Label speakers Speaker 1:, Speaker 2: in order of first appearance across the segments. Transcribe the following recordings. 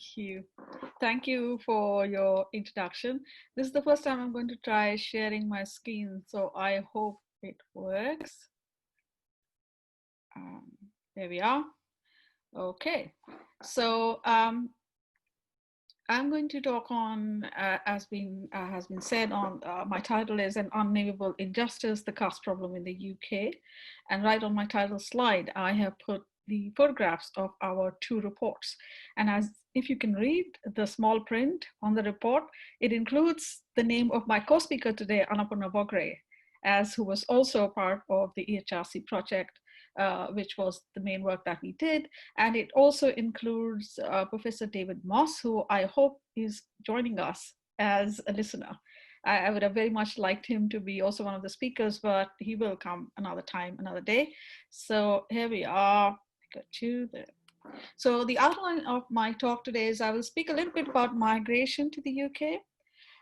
Speaker 1: Thank you. Thank you for your introduction. This is the first time I'm going to try sharing my screen, so I hope it works. There we are. Okay, so I'm going to talk on, as has been said, on my title is An Unnameable Injustice, the Caste Problem in the UK. And right on my title slide, I have put the photographs of our two reports. And as if you can read the small print on the report, it includes the name of my co-speaker today, Annapurna Bogre, as who was also part of the EHRC project, which was the main work that we did. And it also includes Professor David Moss, who I hope is joining us as a listener. I would have very much liked him to be also one of the speakers, but he will come another time, another day. So here we are. I got you there. So the outline of my talk today is I will speak a little bit about migration to the UK.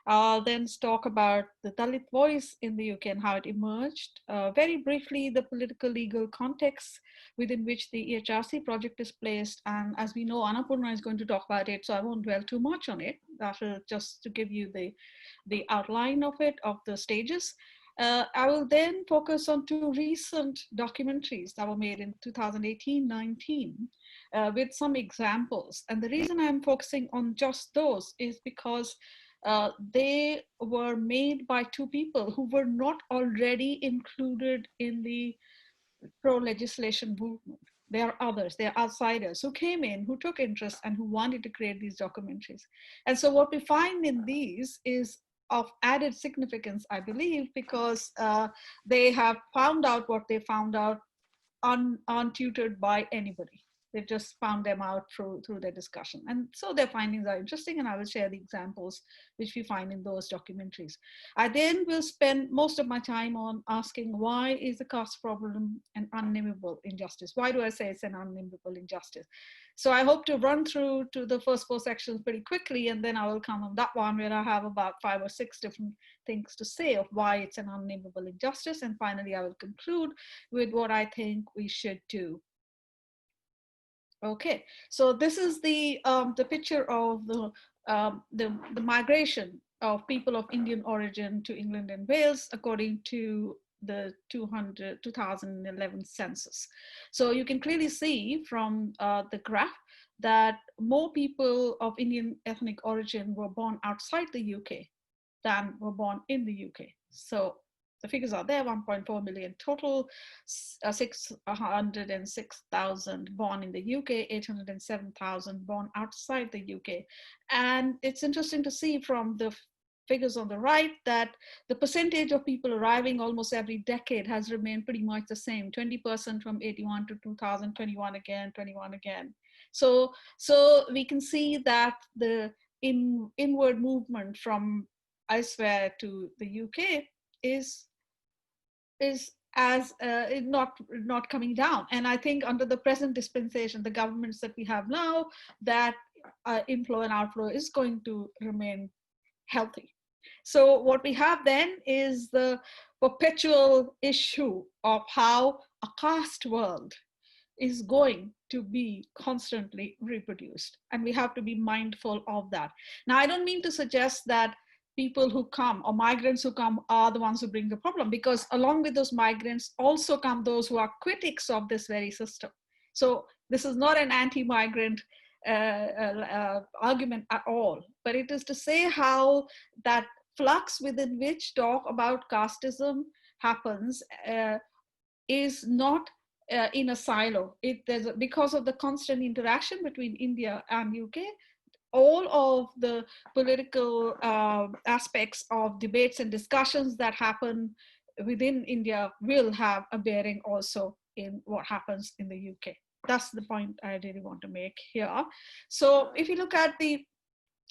Speaker 1: I'll then talk about the Dalit voice in the UK and how it emerged. Very briefly, the political legal context within which the EHRC project is placed. And as we know, Annapurna is going to talk about it, so I won't dwell too much on it. That is just to give you the outline of it, of the stages. I will then focus on two recent documentaries that were made in 2018-19 with some examples. And the reason I'm focusing on just those is because they were made by two people who were not already included in the pro-legislation movement. They are others, they are outsiders who came in, who took interest and who wanted to create these documentaries. And so what we find in these is of added significance, I believe, because they have found out what they found out untutored by anybody. They've just found them out through their discussion. And so their findings are interesting, and I will share the examples which we find in those documentaries. I then will spend most of my time on asking, why is the caste problem an unnameable injustice? Why do I say it's an unnameable injustice? So I hope to run through to the first four sections pretty quickly, and then I will come on that one where I have about 5 or 6 different things to say of why it's an unnameable injustice. And finally, I will conclude with what I think we should do. Okay, so this is the picture of the migration of people of Indian origin to England and Wales according to the 2011 census. So you can clearly see from the graph that more people of Indian ethnic origin were born outside the UK than were born in the UK. So the figures are there, 1.4 million total, 606,000 born in the UK, 807,000 born outside the UK. And it's interesting to see from the figures on the right that the percentage of people arriving almost every decade has remained pretty much the same, 20% from 81 to 2000, 21 again, 21 again. So we can see that the inward movement from elsewhere to the UK is as not coming down. And I think under the present dispensation, the governments that we have now, that inflow and outflow is going to remain healthy. So what we have then is the perpetual issue of how a caste world is going to be constantly reproduced. And we have to be mindful of that. Now, I don't mean to suggest that people who come or migrants who come are the ones who bring the problem, because along with those migrants also come those who are critics of this very system. So this is not an anti-migrant argument at all, but it is to say how that flux within which talk about casteism happens is not in a silo. Because of the constant interaction between India and UK, all of the political aspects of debates and discussions that happen within India will have a bearing also in what happens in the UK. That's the point I really want to make here. So if you look at the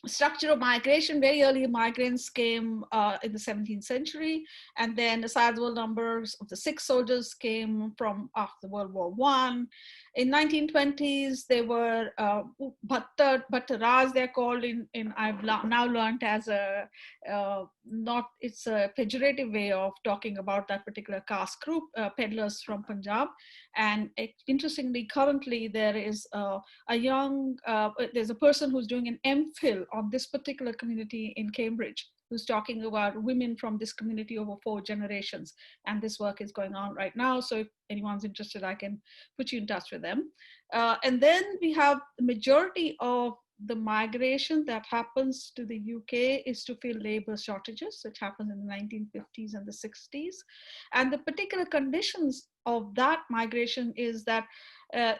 Speaker 1: structure of migration, very early migrants came in the 17th century, and then the sizable numbers of the Sikh soldiers came from after World War I. In 1920s, they were Bhattaras, they're called I've now learned as a, it's a pejorative way of talking about that particular caste group, peddlers from Punjab. And interestingly, currently there is there's a person who's doing an MPhil on this particular community in Cambridge, who's talking about women from this community over 4 generations. And this work is going on right now. So if anyone's interested, I can put you in touch with them. And then we have the majority of the migration that happens to the UK is to fill labor shortages, which happens in the 1950s and the 60s. And the particular conditions of that migration is that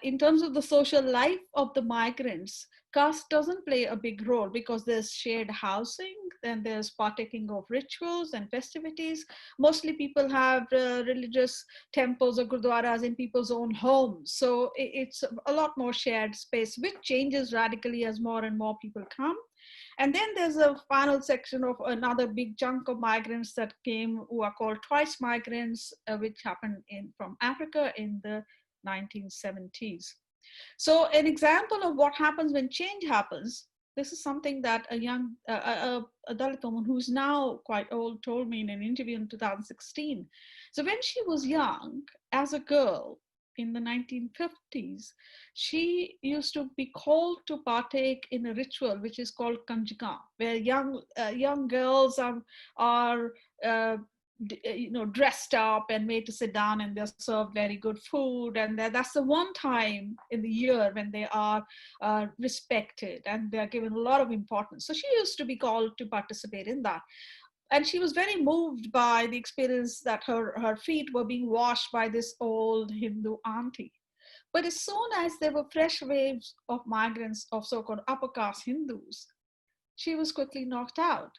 Speaker 1: in terms of the social life of the migrants, caste doesn't play a big role because there's shared housing, then there's partaking of rituals and festivities. Mostly people have religious temples or gurdwaras in people's own homes. So it's a lot more shared space, which changes radically as more and more people come. And then there's a final section of another big chunk of migrants that came, who are called twice migrants, which happened from Africa in the 1970s. So an example of what happens when change happens, this is something that a Dalit woman who's now quite old told me in an interview in 2016. So when she was young, as a girl in the 1950s, she used to be called to partake in a ritual which is called Kanjika, where young girls are dressed up and made to sit down, and they're served very good food, and that's the one time in the year when they are respected and they're given a lot of importance. So she used to be called to participate in that, and she was very moved by the experience that her feet were being washed by this old Hindu auntie. But as soon as there were fresh waves of migrants of so-called upper caste Hindus, she was quickly knocked out.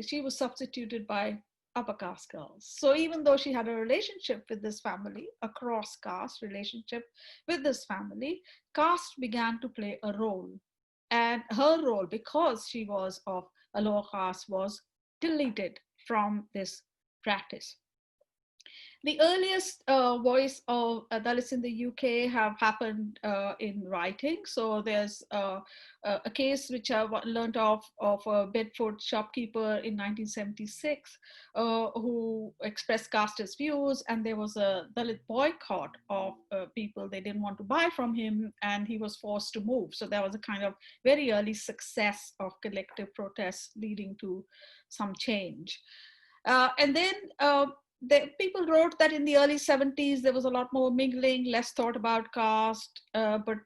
Speaker 1: She was substituted by upper caste girls. So even though she had a relationship with this family, a cross caste relationship with this family, caste began to play a role. And her role, because she was of a lower caste, was deleted from this practice. The earliest voice of Dalits in the UK have happened in writing. So there's a case which I learned of a Bedford shopkeeper in 1976 who expressed casteist views, and there was a Dalit boycott of people. They didn't want to buy from him, and he was forced to move. So there was a kind of very early success of collective protests leading to some change. And then people wrote that in the early 70s, there was a lot more mingling, less thought about caste, but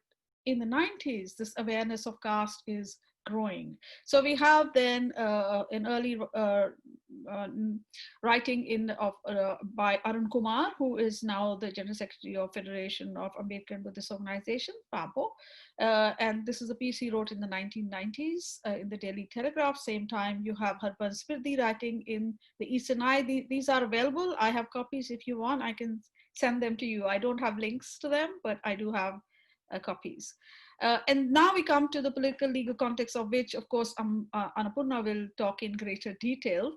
Speaker 1: in the 90s, this awareness of caste is growing. So we have then an early writing by Arun Kumar, who is now the General Secretary of Federation of Ambedkar and Buddhist Organization, PABO. And this is a piece he wrote in the 1990s in the Daily Telegraph. Same time, you have Harbans Spirdi writing in the Eastern Eye. These are available. I have copies. If you want, I can send them to you. I don't have links to them, but I do have copies. And now we come to the political legal context, of which, of course, Annapurna will talk in greater detail.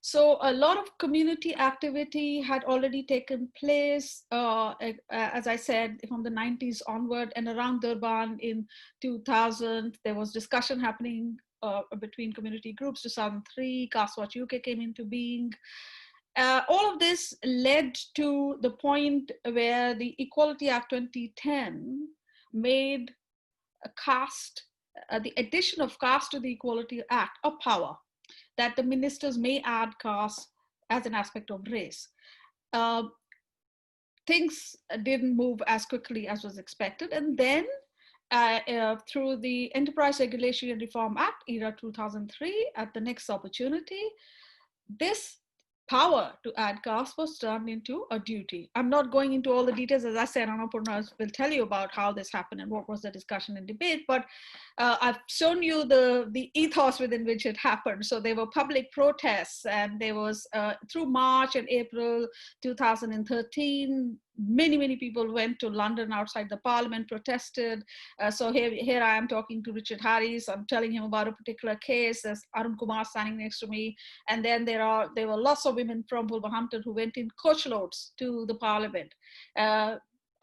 Speaker 1: So a lot of community activity had already taken place, as I said, from the 90s onward, and around Durban in 2000, there was discussion happening between community groups. 2003, Caste Watch UK came into being. All of this led to the point where the Equality Act 2010 made a caste, the addition of caste to the Equality Act a power, that the ministers may add caste as an aspect of race. Things didn't move as quickly as was expected. And then through the Enterprise Regulation and Reform Act, ERA 2003, at the next opportunity, this power to add caste was turned into a duty. I'm not going into all the details. As I said, Annapurna will tell you about how this happened and what was the discussion and debate, but I've shown you the ethos within which it happened. So there were public protests, and there was, through March and April 2013, many people went to London outside the Parliament, protested. So here I am talking to Richard Harris. I'm telling him about a particular case. There's Arun Kumar standing next to me. And then there were lots of women from Wolverhampton who went in coachloads to the Parliament.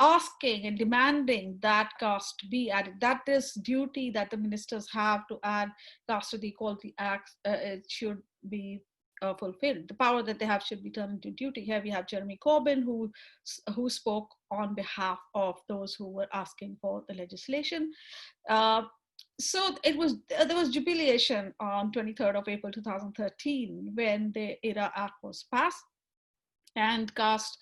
Speaker 1: asking and demanding that caste be added, that this duty that the ministers have to add caste to the Equality Act, it should be fulfilled. The power that they have should be turned into duty. Here we have Jeremy Corbyn, who spoke on behalf of those who were asking for the legislation. So there was jubilation on 23rd of April 2013 when the ERA Act was passed, and caste,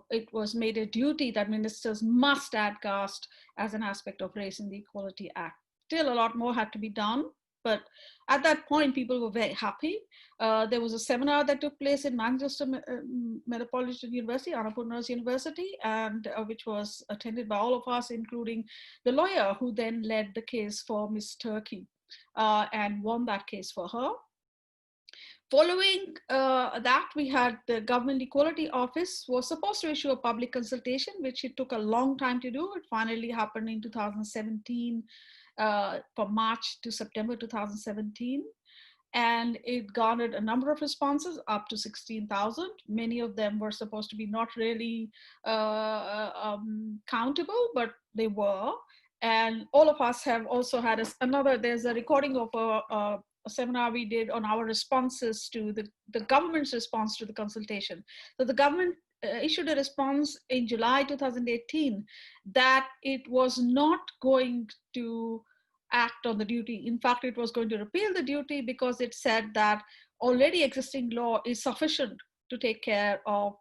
Speaker 1: it was made a duty that ministers must add caste as an aspect of race in the Equality Act. Still a lot more had to be done, but at that point people were very happy. There was a seminar that took place in Manchester Metropolitan University, Annapurna's University, and which was attended by all of us, including the lawyer who then led the case for Miss Turkey and won that case for her. Following that, we had the Government Equality Office was supposed to issue a public consultation, which it took a long time to do. It finally happened in 2017, from March to September 2017. And it garnered a number of responses, up to 16,000. Many of them were supposed to be not really countable, but they were. And all of us have also had there's a recording of a seminar we did on our responses to the government's response to the consultation. So the government issued a response in July 2018 that it was not going to act on the duty. In fact, it was going to repeal the duty because it said that already existing law is sufficient to take care of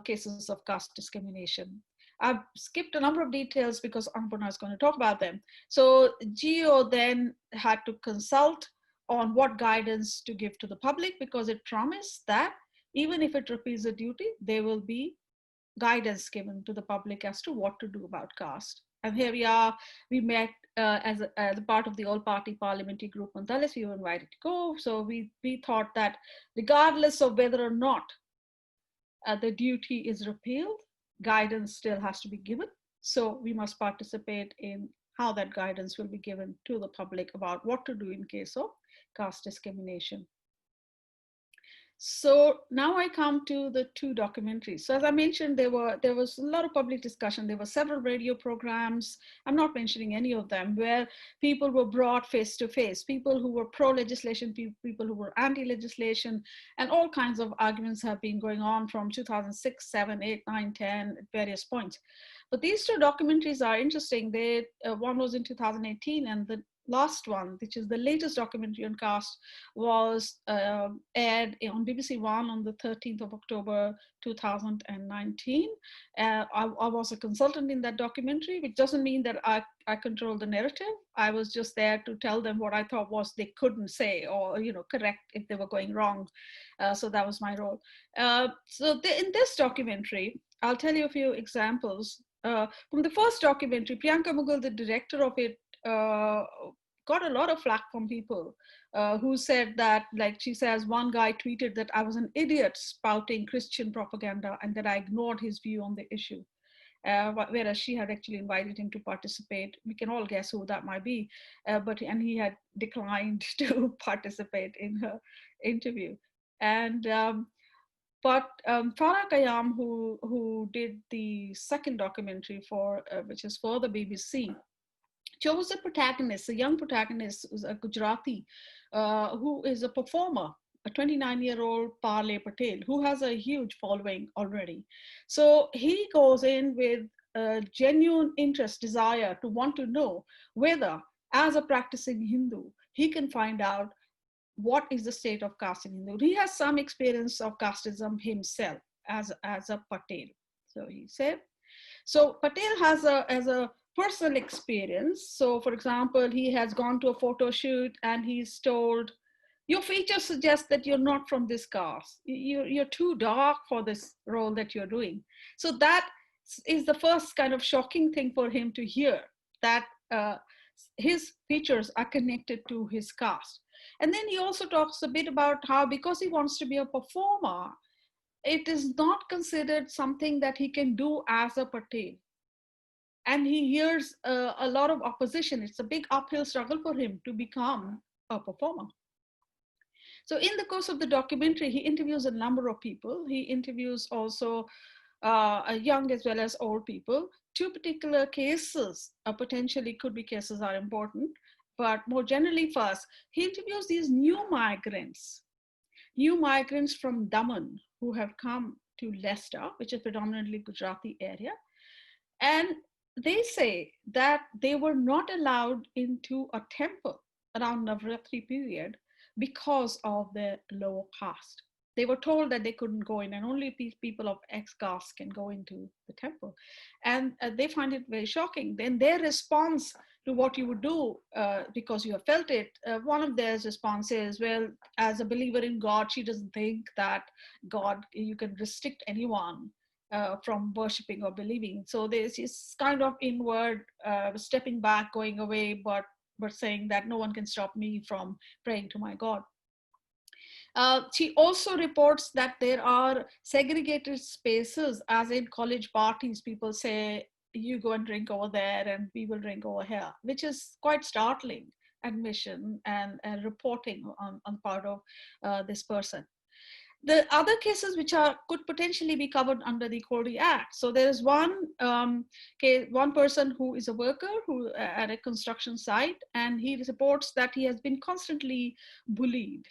Speaker 1: cases of caste discrimination. I've skipped a number of details because Annapurna is going to talk about them. So GEO then had to consult on what guidance to give to the public, because it promised that even if it repeals the duty, there will be guidance given to the public as to what to do about caste. And here we are, we met as a part of the all-party parliamentary group on Dalit. We were invited to go. So we thought that regardless of whether or not the duty is repealed, guidance still has to be given. So we must participate in how that guidance will be given to the public about what to do in case of caste discrimination. So now I come to the two documentaries. So as I mentioned, there was a lot of public discussion. There were several radio programs, I'm not mentioning any of them, where people were brought face to face, people who were pro-legislation, people who were anti-legislation, and all kinds of arguments have been going on from 2006, 7, 8, 9, 10, at various points. But these two documentaries are interesting. One was in 2018, and the last one, which is the latest documentary on caste, was aired on BBC One on the 13th of October 2019. I was a consultant in that documentary, which doesn't mean that I control the narrative. I was just there to tell them what I thought was they couldn't say, or correct if they were going wrong. So that was my role. In this documentary, I'll tell you a few examples. From the first documentary, Priyanka Mughal, the director of it, got a lot of flack from people who said that, like she says, one guy tweeted that I was an idiot spouting Christian propaganda and that I ignored his view on the issue. Whereas she had actually invited him to participate. We can all guess who that might be, and he had declined to participate in her interview. And Farah Khayyam, who did the second documentary which is for the BBC, chose a protagonist, a young protagonist, a Gujarati, who is a performer, a 29-year-old Parle Patel, who has a huge following already. So he goes in with a genuine interest, desire to want to know whether, as a practicing Hindu, he can find out what is the state of caste in Hindu. He has some experience of casteism himself as a Patel. So he said, so Patel has a personal experience. So for example, he has gone to a photo shoot and he's told, your features suggest that you're not from this caste. You're too dark for this role that you're doing. So that is the first kind of shocking thing for him to hear, that his features are connected to his caste. And then he also talks a bit about how, because he wants to be a performer, it is not considered something that he can do as a Patel. And he hears a lot of opposition. It's a big uphill struggle for him to become a performer. So in the course of the documentary, he interviews a number of people. He interviews also young as well as old people. Two particular cases, potentially could be cases, are important, but more generally first, he interviews these new migrants from Daman who have come to Leicester, which is predominantly Gujarati area. And they say that they were not allowed into a temple around Navratri period because of their low caste. They were told that they couldn't go in and only people of X caste can go into the temple. And they find it very shocking. Then their response to what you would do because you have felt it, one of their responses, well, as a believer in God, she doesn't think that God, you can restrict anyone from worshipping or believing. So there's this kind of inward stepping back, going away, but saying that no one can stop me from praying to my God. She also reports that there are segregated spaces, as in college parties, people say, you go and drink over there and we will drink over here, which is quite startling admission and reporting on the part of this person. The other cases which could potentially be covered under the Equality Act. So there is one person who is a worker who at a construction site, and he reports that he has been constantly bullied.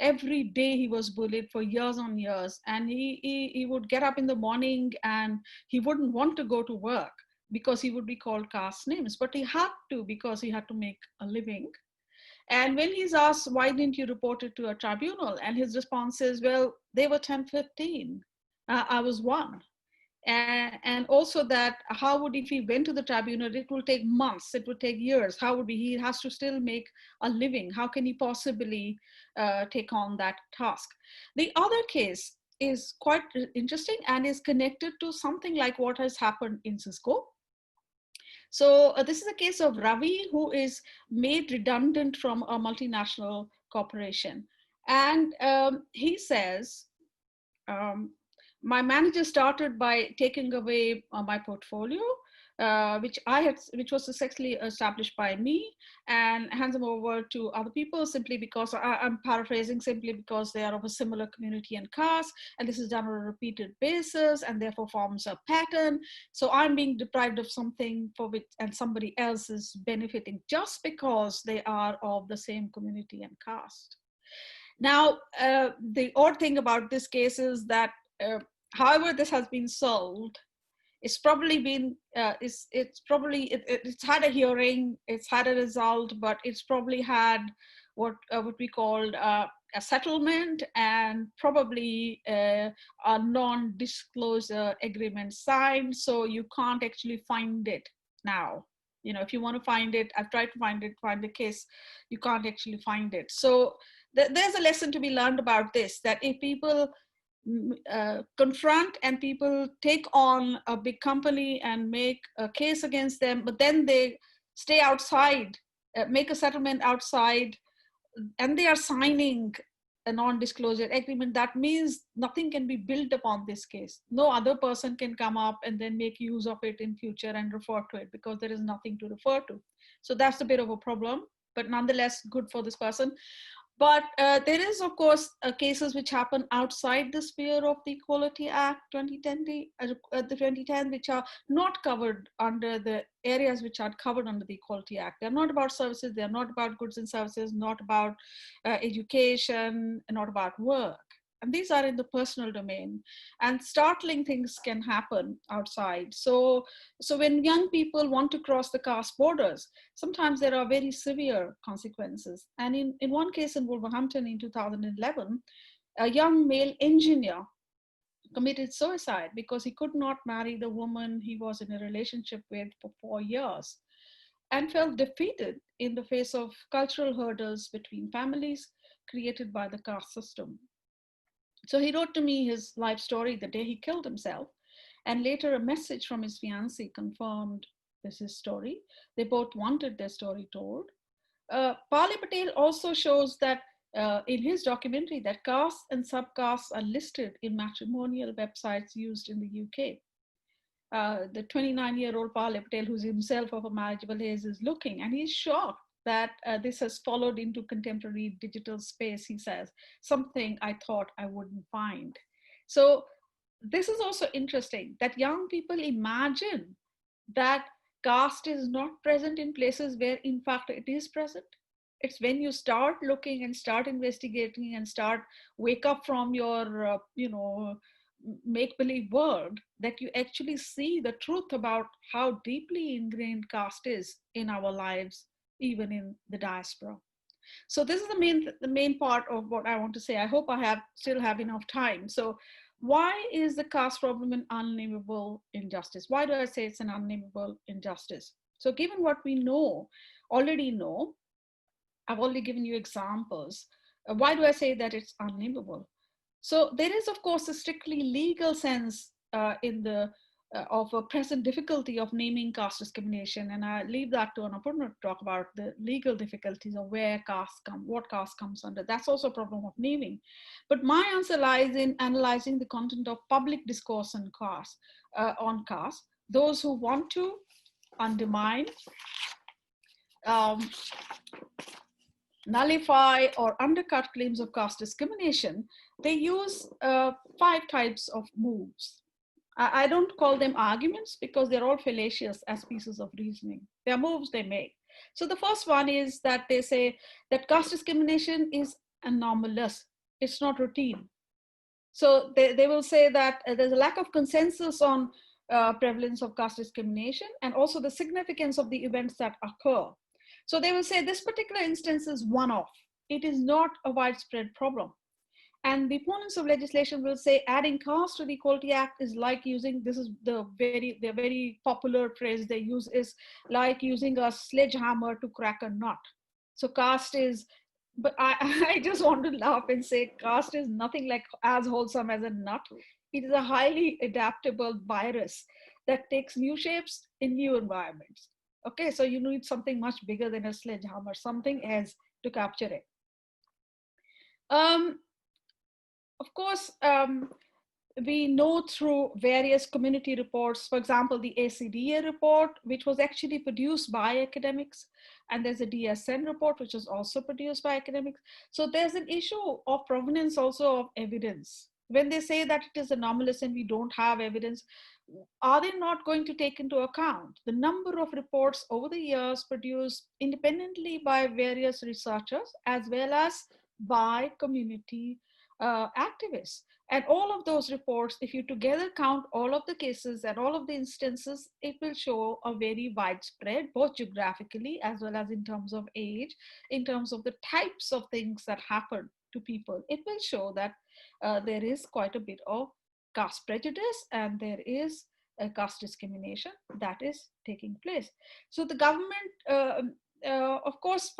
Speaker 1: Every day he was bullied for years on years, and he would get up in the morning and he wouldn't want to go to work because he would be called caste names, but he had to because he had to make a living. And when he's asked, why didn't you report it to a tribunal? And his response is, well, they were 10, 15. I was one. And also that, how would, if he went to the tribunal, it will take months, it would take years. How would he has to still make a living. How can he possibly take on that task? The other case is quite interesting and is connected to something like what has happened in Cisco. So this is a case of Ravi, who is made redundant from a multinational corporation. And he says, my manager started by taking away my portfolio, which was successfully established by me, and hands them over to other people simply because I'm paraphrasing, simply because they are of a similar community and caste, and this is done on a repeated basis and therefore forms a pattern. So I'm being deprived of something for which and somebody else is benefiting just because they are of the same community and caste. Now, the odd thing about this case is that however this has been solved, it's probably been, it's had a hearing, it's had a result, but it's probably had what we called a settlement and probably a non-disclosure agreement signed, so you can't actually find it now. You know, if you want to find it, I've tried to find the case, you can't actually find it. So there's a lesson to be learned about this, that if people confront and people take on a big company and make a case against them, but then they stay outside, make a settlement outside, and they are signing a non-disclosure agreement, that means nothing can be built upon this case. No other person can come up and then make use of it in future and refer to it because there is nothing to refer to. So that's a bit of a problem, but nonetheless good for this person. But there is, of course, cases which happen outside the sphere of the Equality Act 2010, which are not covered under the areas which are covered under the Equality Act. They're not about services, they're not about goods and services, not about education, not about work. And these are in the personal domain, and startling things can happen outside. So when young people want to cross the caste borders, sometimes there are very severe consequences. And in one case in Wolverhampton in 2011, a young male engineer committed suicide because he could not marry the woman he was in a relationship with for 4 years, and felt defeated in the face of cultural hurdles between families created by the caste system. So he wrote to me his life story the day he killed himself, and later a message from his fiancée confirmed this is his story. They both wanted their story told. Pali Patel also shows that in his documentary that castes and subcastes are listed in matrimonial websites used in the UK. The 29-year-old Pali Patel, who's himself of a marriageable age, is looking, and he's shocked that this has followed into contemporary digital space, he says, something I thought I wouldn't find. So this is also interesting that young people imagine that caste is not present in places where in fact it is present. It's when you start looking and start investigating and start wake up from your make-believe world that you actually see the truth about how deeply ingrained caste is in our lives, even in the diaspora. So this is the main part of what I want to say. I hope I still have enough time. So why is the caste problem an unnameable injustice? Why do I say it's an unnameable injustice? So given what we already know, I've already given you examples. Why do I say that it's unnameable? So there is, of course, a strictly legal sense of a present difficulty of naming caste discrimination, and I leave that to Annapurna to talk about the legal difficulties of what caste comes under. That's also a problem of naming. But my answer lies in analyzing the content of public discourse on caste. Those who want to undermine, nullify, or undercut claims of caste discrimination, they use 5 types of moves. I don't call them arguments because they're all fallacious as pieces of reasoning. They're moves they make. So the first one is that they say that caste discrimination is anomalous. It's not routine. So they will say that there's a lack of consensus on prevalence of caste discrimination and also the significance of the events that occur. So they will say this particular instance is one-off. It is not a widespread problem. And the opponents of legislation will say adding caste to the Equality Act is like using, this is the very popular phrase they use, is like using a sledgehammer to crack a nut. So caste is, but I just want to laugh and say caste is nothing like as wholesome as a nut. It is a highly adaptable virus that takes new shapes in new environments. Okay, so you need something much bigger than a sledgehammer, something else to capture it. Of course, we know through various community reports, for example, the ACDA report, which was actually produced by academics, and there's a DSN report, which is also produced by academics. So there's an issue of provenance also of evidence. When they say that it is anomalous and we don't have evidence, are they not going to take into account the number of reports over the years produced independently by various researchers as well as by community activists? And all of those reports, if you together count all of the cases and all of the instances, it will show a very widespread, both geographically as well as in terms of age, in terms of the types of things that happen to people. It will show that there is quite a bit of caste prejudice and there is a caste discrimination that is taking place. So the government, of course,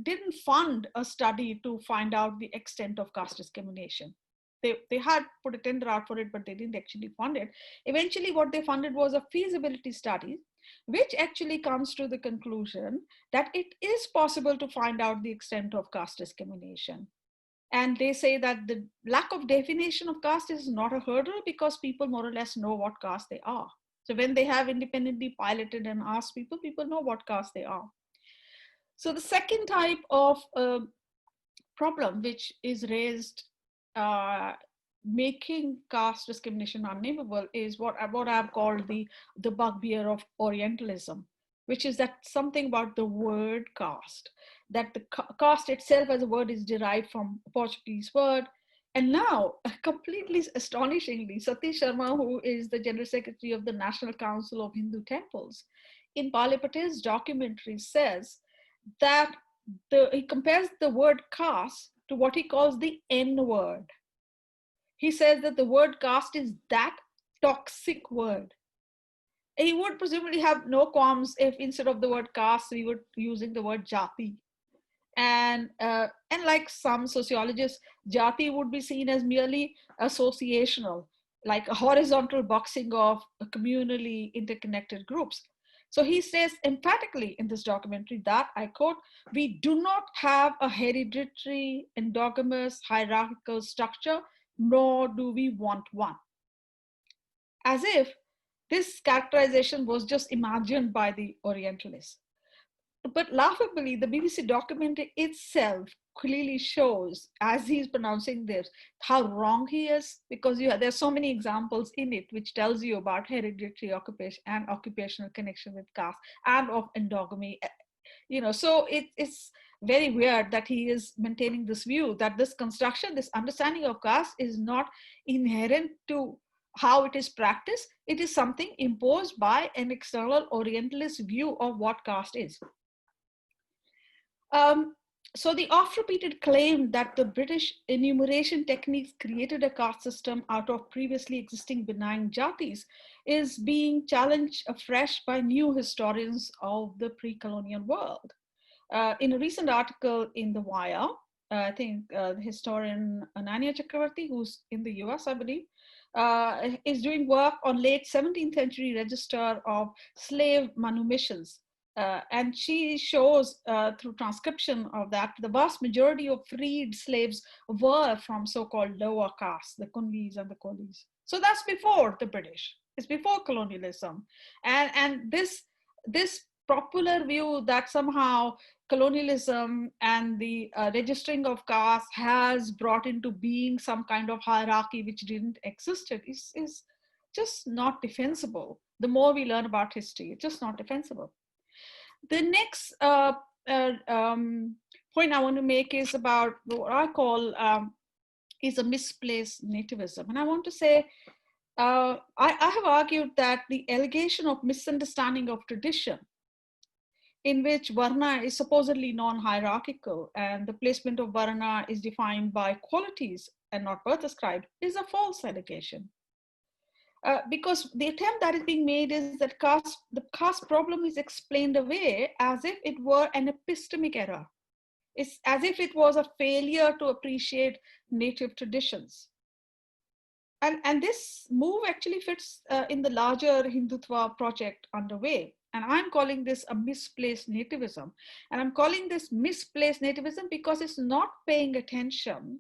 Speaker 1: didn't fund a study to find out the extent of caste discrimination. They had put a tender out for it, but they didn't actually fund it. Eventually, what they funded was a feasibility study, which actually comes to the conclusion that it is possible to find out the extent of caste discrimination. And they say that the lack of definition of caste is not a hurdle because people more or less know what caste they are. So when they have independently piloted and asked people, people know what caste they are. So the second type of problem which is raised making caste discrimination unnameable is what I've called the bugbear of orientalism, which is that something about the word caste, that the caste itself as a word is derived from a Portuguese word. And now, completely astonishingly, Satish Sharma, who is the General Secretary of the National Council of Hindu Temples, in Pali Patel's documentary says that he compares the word caste to what he calls the N word. He says that the word caste is that toxic word. He would presumably have no qualms if instead of the word caste, we were using the word jati. And like some sociologists, jati would be seen as merely associational, like a horizontal boxing of communally interconnected groups. So he says emphatically in this documentary that, I quote, "We do not have a hereditary, endogamous, hierarchical structure, nor do we want one." As if this characterization was just imagined by the Orientalists. But laughably, the BBC documentary itself clearly shows, as he's pronouncing this, how wrong he is, because there's so many examples in it which tells you about hereditary occupation and occupational connection with caste and of endogamy. So it's very weird that he is maintaining this view that this construction, this understanding of caste is not inherent to how it is practiced. It is something imposed by an external orientalist view of what caste is. So the oft-repeated claim that the British enumeration techniques created a caste system out of previously existing benign jatis is being challenged afresh by new historians of the pre-colonial world. In a recent article in The Wire, I think the historian Ananya Chakravarti, who's in the US, I believe, is doing work on late 17th century register of slave manumissions. And she shows through transcription of that, the vast majority of freed slaves were from so-called lower castes, the Kundis and the Kolis. So that's before the British. It's before colonialism. And this popular view that somehow colonialism and the registering of caste has brought into being some kind of hierarchy which didn't exist is just not defensible. The more we learn about history, it's just not defensible. The next point I want to make is about what I call is a misplaced nativism. And I want to say, I have argued that the allegation of misunderstanding of tradition, in which Varna is supposedly non-hierarchical and the placement of Varna is defined by qualities and not birth ascribed, is a false allegation. Because the attempt that is being made is that the caste problem is explained away as if it were an epistemic error. It's as if it was a failure to appreciate native traditions. And this move actually fits in the larger Hindutva project underway. And I'm calling this a misplaced nativism. And I'm calling this misplaced nativism because it's not paying attention,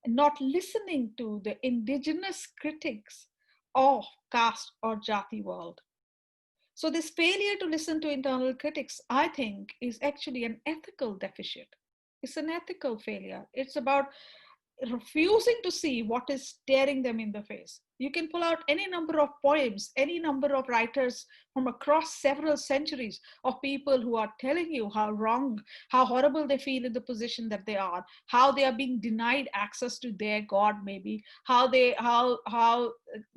Speaker 1: not listening to the indigenous critics of caste or jati world. So this failure to listen to internal critics, I think, is actually an ethical deficit. It's an ethical failure. It's about refusing to see what is staring them in the face. You can pull out any number of poems, any number of writers from across several centuries of people who are telling you how wrong, how horrible they feel in the position that they are, how they are being denied access to their God, maybe, how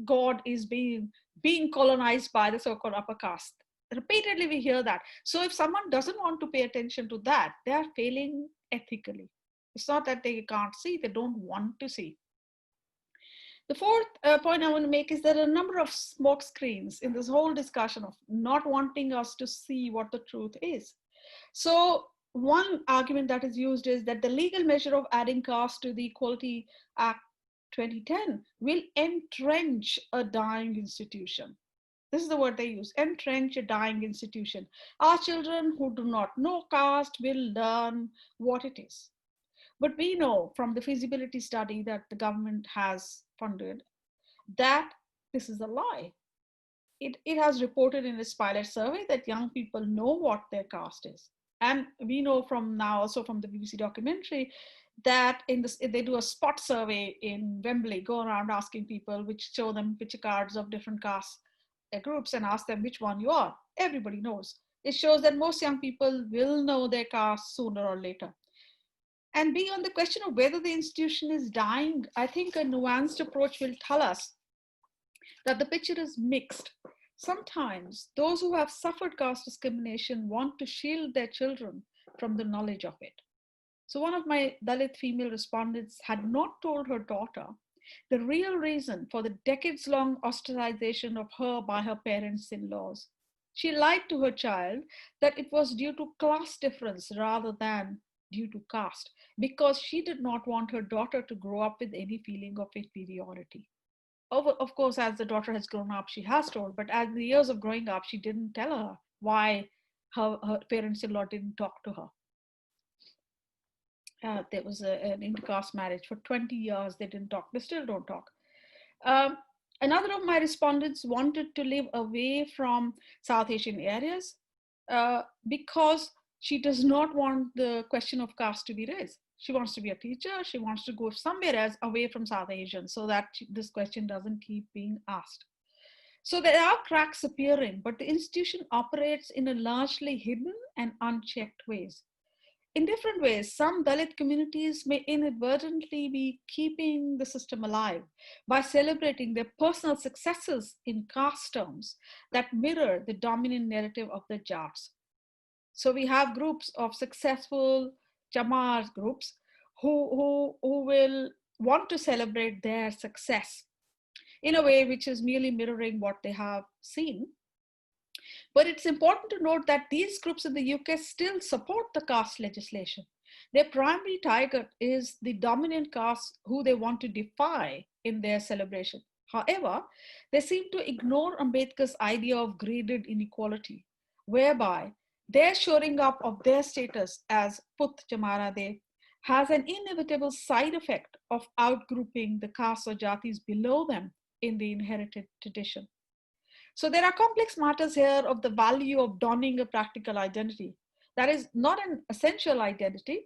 Speaker 1: God is being colonized by the so-called upper caste. Repeatedly we hear that. So if someone doesn't want to pay attention to that, they are failing ethically. It's not that they can't see, they don't want to see. The fourth point I want to make is there are a number of smoke screens in this whole discussion of not wanting us to see what the truth is. So one argument that is used is that the legal measure of adding caste to the Equality Act 2010 will entrench a dying institution. This is the word they use, entrench a dying institution. Our children who do not know caste will learn what it is. But we know from the feasibility study that the government has funded that this is a lie. It has reported in its pilot survey that young people know what their caste is. And we know from now, also from the BBC documentary, that they do a spot survey in Wembley, go around asking people, show them picture cards of different caste groups and ask them which one you are. Everybody knows. It shows that most young people will know their caste sooner or later. And beyond the question of whether the institution is dying, I think a nuanced approach will tell us that the picture is mixed. Sometimes those who have suffered caste discrimination want to shield their children from the knowledge of it. So one of my Dalit female respondents had not told her daughter the real reason for the decades-long ostracization of her by her parents-in-laws. She lied to her child that it was due to class difference rather than due to caste, because she did not want her daughter to grow up with any feeling of inferiority. Of course, as the daughter has grown up, she has told, but as the years of growing up, she didn't tell her why her parents-in-law didn't talk to her. There was an intercaste marriage. For 20 years, they didn't talk. They still don't talk. Another of my respondents wanted to live away from South Asian areas because she does not want the question of caste to be raised. She wants to be a teacher. She wants to go somewhere else away from South Asian so that this question doesn't keep being asked. So there are cracks appearing, but the institution operates in a largely hidden and unchecked ways. In different ways, some Dalit communities may inadvertently be keeping the system alive by celebrating their personal successes in caste terms that mirror the dominant narrative of the Jats. So we have groups of successful Chamar groups who will want to celebrate their success in a way which is merely mirroring what they have seen. But it's important to note that these groups in the UK still support the caste legislation. Their primary target is the dominant caste who they want to defy in their celebration. However, they seem to ignore Ambedkar's idea of graded inequality, whereby their shoring up of their status as Put Chamarade has an inevitable side effect of outgrouping the castes or jatis below them in the inherited tradition. So there are complex matters here of the value of donning a practical identity. That is not an essential identity,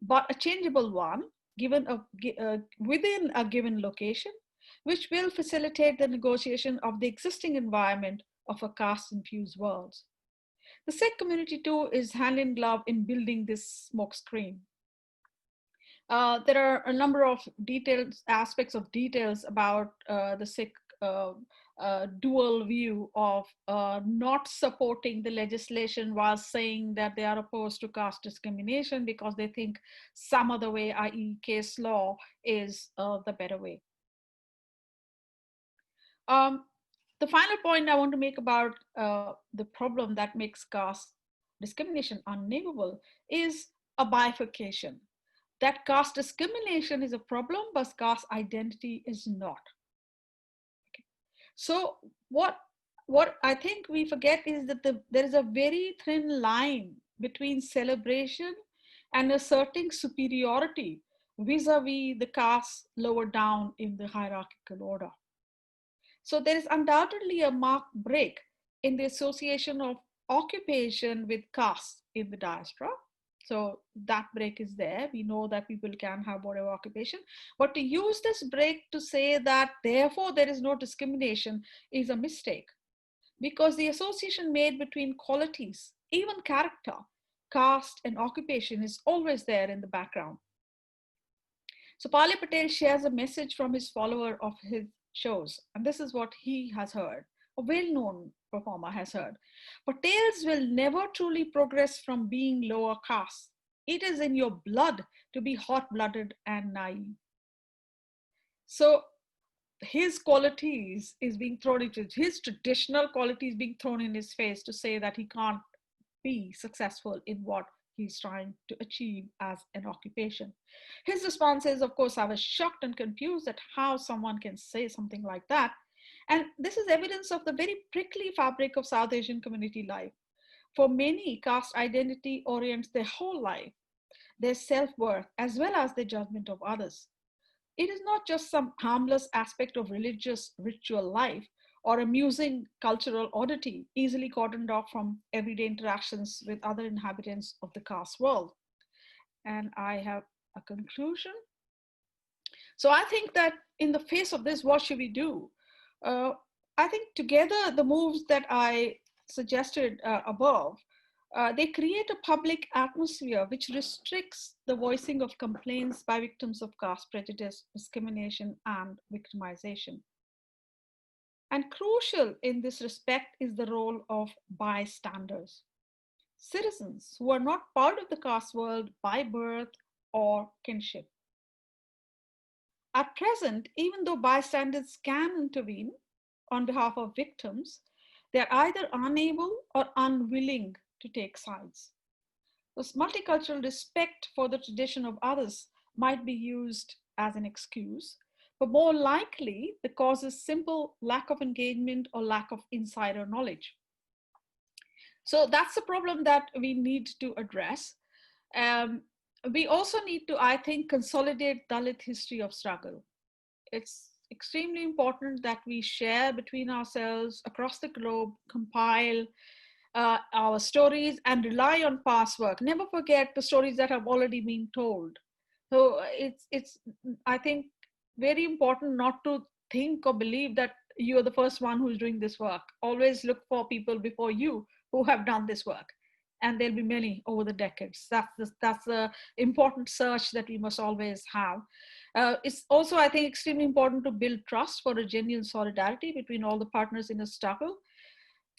Speaker 1: but a changeable one within a given location, which will facilitate the negotiation of the existing environment of a caste-infused world. The Sikh community too is hand in glove in building this smokescreen. There are a number of aspects of details about the Sikh dual view of not supporting the legislation while saying that they are opposed to caste discrimination because they think some other way, i.e. case law, is the better way. The final point I want to make about the problem that makes caste discrimination unnameable is a bifurcation. That caste discrimination is a problem, but caste identity is not. Okay. So what I think we forget is that there is a very thin line between celebration and asserting superiority vis-a-vis the caste lower down in the hierarchical order. So there is undoubtedly a marked break in the association of occupation with caste in the diaspora. So that break is there. We know that people can have whatever occupation, but to use this break to say that therefore there is no discrimination is a mistake, because the association made between qualities, even character, caste and occupation is always there in the background. So Pali Patel shares a message from his follower of his shows, and this is what he has heard. A well-known performer has heard. Patels will never truly progress from being lower caste. It is in your blood to be hot-blooded and naive. So his qualities is being thrown into, his traditional qualities being thrown in his face to say that he can't be successful in what he's trying to achieve as an occupation. His response is, of course, I was shocked and confused at how someone can say something like that. And this is evidence of the very prickly fabric of South Asian community life. For many, caste identity orients their whole life, their self-worth, as well as their judgment of others. It is not just some harmless aspect of religious ritual life or amusing cultural oddity easily cordoned off from everyday interactions with other inhabitants of the caste world. And I have a conclusion. So I think that in the face of this, what should we do? I think together the moves that I suggested above, they create a public atmosphere which restricts the voicing of complaints by victims of caste prejudice, discrimination, and victimization. And crucial in this respect is the role of bystanders, citizens who are not part of the caste world by birth or kinship. At present, even though bystanders can intervene on behalf of victims, they're either unable or unwilling to take sides. This multicultural respect for the tradition of others might be used as an excuse, but more likely the cause is simple lack of engagement or lack of insider knowledge. So that's the problem that we need to address. We also need to, I think, consolidate Dalit history of struggle. It's extremely important that we share between ourselves across the globe, compile our stories and rely on past work. Never forget the stories that have already been told. So it's I think very important not to think or believe that you're the first one who's doing this work. Always look for people before you who have done this work, and there'll be many over the decades. That's the important search that we must always have. It's also, I think, extremely important to build trust for a genuine solidarity between all the partners in a struggle.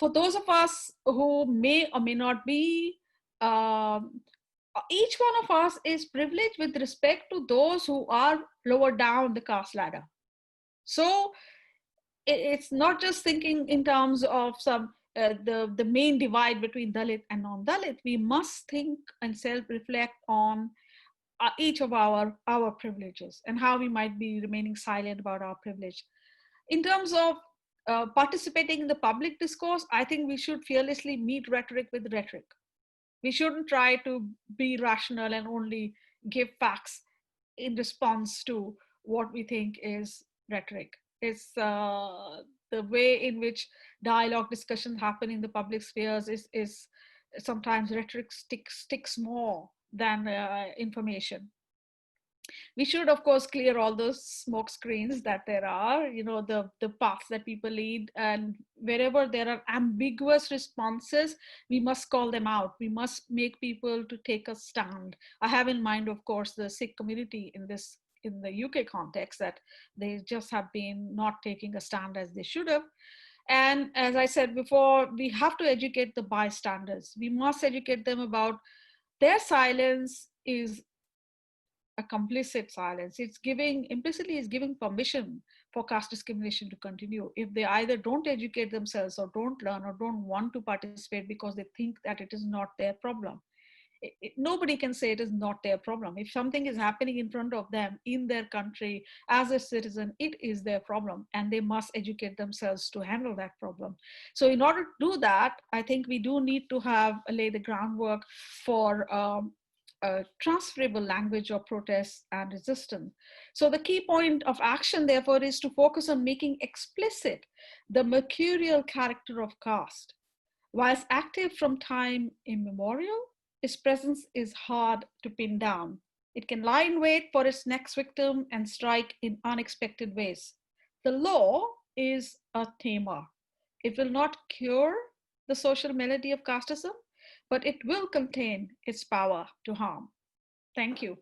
Speaker 1: For those of us who may or may not be, um, each one of us is privileged with respect to those who are lower down the caste ladder. So it's not just thinking in terms of some the main divide between Dalit and non-Dalit. We must think and self-reflect on each of our privileges and how we might be remaining silent about our privilege. In terms of participating in the public discourse, I think we should fearlessly meet rhetoric with rhetoric. We shouldn't try to be rational and only give facts in response to what we think is rhetoric. It's the way in which dialogue discussions happen in the public spheres is sometimes rhetoric sticks more than information. We should, of course, clear all those smoke screens that there are, the paths that people lead, and wherever there are ambiguous responses, we must call them out. We must make people to take a stand. I have in mind, of course, the Sikh community in the UK context, that they just have been not taking a stand as they should have. And as I said before, we have to educate the bystanders. We must educate them about their silence is a complicit silence. It's giving, implicitly is giving permission for caste discrimination to continue. If they either don't educate themselves or don't learn or don't want to participate because they think that it is not their problem. Nobody can say it is not their problem. If something is happening in front of them in their country as a citizen, it is their problem, and they must educate themselves to handle that problem. So in order to do that, I think we do need to lay the groundwork for a transferable language of protest and resistance. So the key point of action, therefore, is to focus on making explicit the mercurial character of caste. Whilst active from time immemorial, its presence is hard to pin down. It can lie in wait for its next victim and strike in unexpected ways. The law is a tamer. It will not cure the social malady of casteism, but it will contain its power to harm. Thank you.